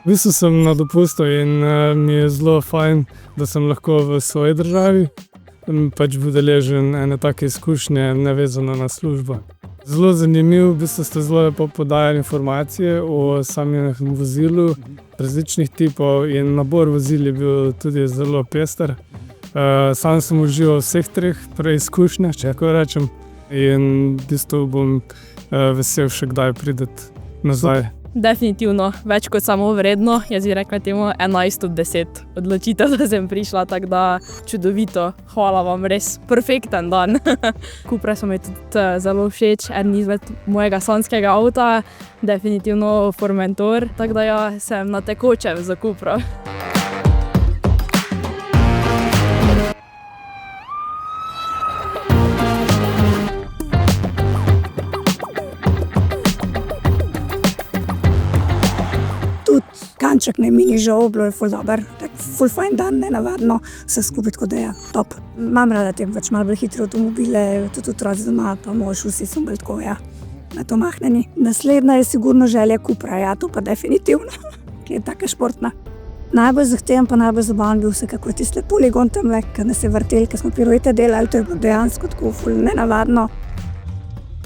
V bistvu sem na dopustu in mi je zelo fajn, da sem lahko v svoji državi pač udeležen ene take izkušnje, nevezano na službo. Zelo zanimivo, v bistvu ste zelo lepo podajali informacije o samem vozilu različnih tipov in nabor vozil je bil tudi zelo pester. Sam sem užival vseh treh preizkušnjah, če tako rečem, in v bistvu bom vesel še kdaj priti nazaj. Definitivno, več kot samo vredno, jaz bi rekla temu 11 od 10 odločitev, da sem prišla, tako da čudovito, hvala vam, res perfekten dan. Cupra so mi tudi zelo všeč, eden izmed mojega sanjskega avta, definitivno Formentor, tako da ja, sem na tekočem za Cupro. Kanček ne mini žal, bilo je ful dober, ful fajn dan, nenavadno, vse skupaj tako da je top. Imam rada tem pač malo bolj hitre avtomobile, tudi otroci doma, pa mož, vsi so bolj tako, ja, na to mahneni. Naslednja je sigurno želja Cupra, ja, to pa definitivno, ki je taka športna. Najbolj zahteven pa najbolj zabaven bil vsekakor tiste poligon tamle, ki nas je vrtel, ki smo piruete delali, to je bilo dejansko tako ful nenavadno.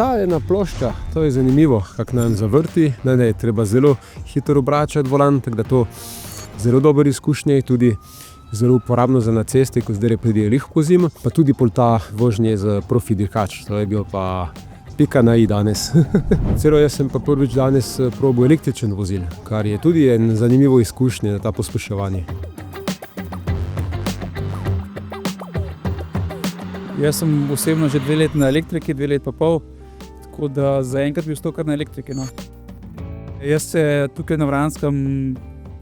Ta ena plošča, to je zanimivo, kako nam zavrti, da je treba zelo hitro obračati volan, tako da to zelo dober izkušnje je tudi zelo uporabno za na cesti, ko zdaj pride lahko zima, pa tudi pol ta vožnje z profi dirkač, to je bil pa pika na i danes. Celo jaz sem pa prvič danes probal električen vozil, kar je tudi en zanimivo izkušnje na ta pospeševanje. Jaz sem osebno že 2 leti na elektriki, 2 leti pa pol. Tako da zaenkrat bi ostal kar na elektriki. No. Jaz se tukaj na Vranskem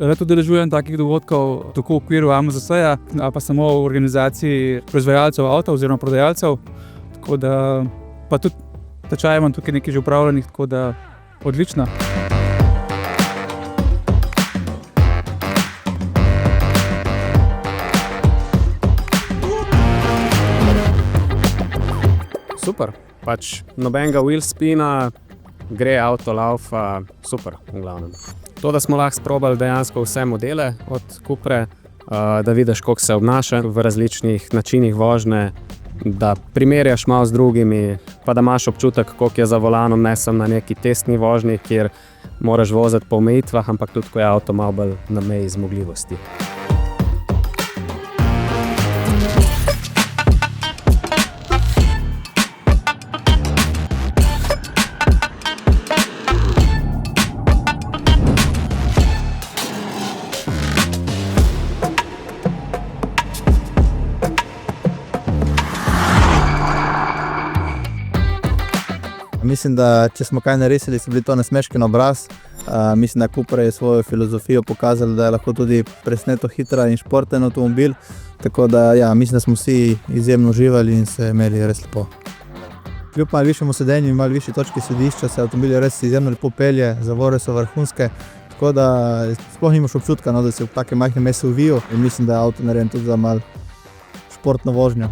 rad udeležujem takih dogodkov, tako v okviru AMZS-ja, ali pa samo v organizaciji proizvajalcev avta oziroma prodajalcev. Tako da pa tudi tečaje imam tukaj nekaj že upravljenih, tako da odlično. Super. Pač nobenega wheel spina, gre avto, laufa, super v glavnem. To, da smo lahko sprobali dejansko vse modele od Cupre, da vidiš, kako se obnaša v različnih načinih vožnje, da primerjaš malo z drugimi, pa da imaš občutek, koliko je za volanom, ne samo na neki testni vožnji, kjer moraš voziti po omejitvah, ampak tudi, ko je avto malo bolj na meji zmogljivosti. Mislim, da če smo kaj narisali, so bili to nasmeški na obraz. Mislim, da Cupra je svojo filozofijo pokazala, da je lahko tudi presneto hitra in športen avtomobil. Tako da ja, mislim, da smo vsi izjemno uživali in se imeli res lepo. Kljub malo višjemu sedenju in malo višji točki sedišča se avtomobil res izjemno lepo pelje, zavore so vrhunske. Tako da sploh nimaš občutka, no, da si v takem majhnem mestu uviju in mislim, da je avto narejen tudi za malo športno vožnjo.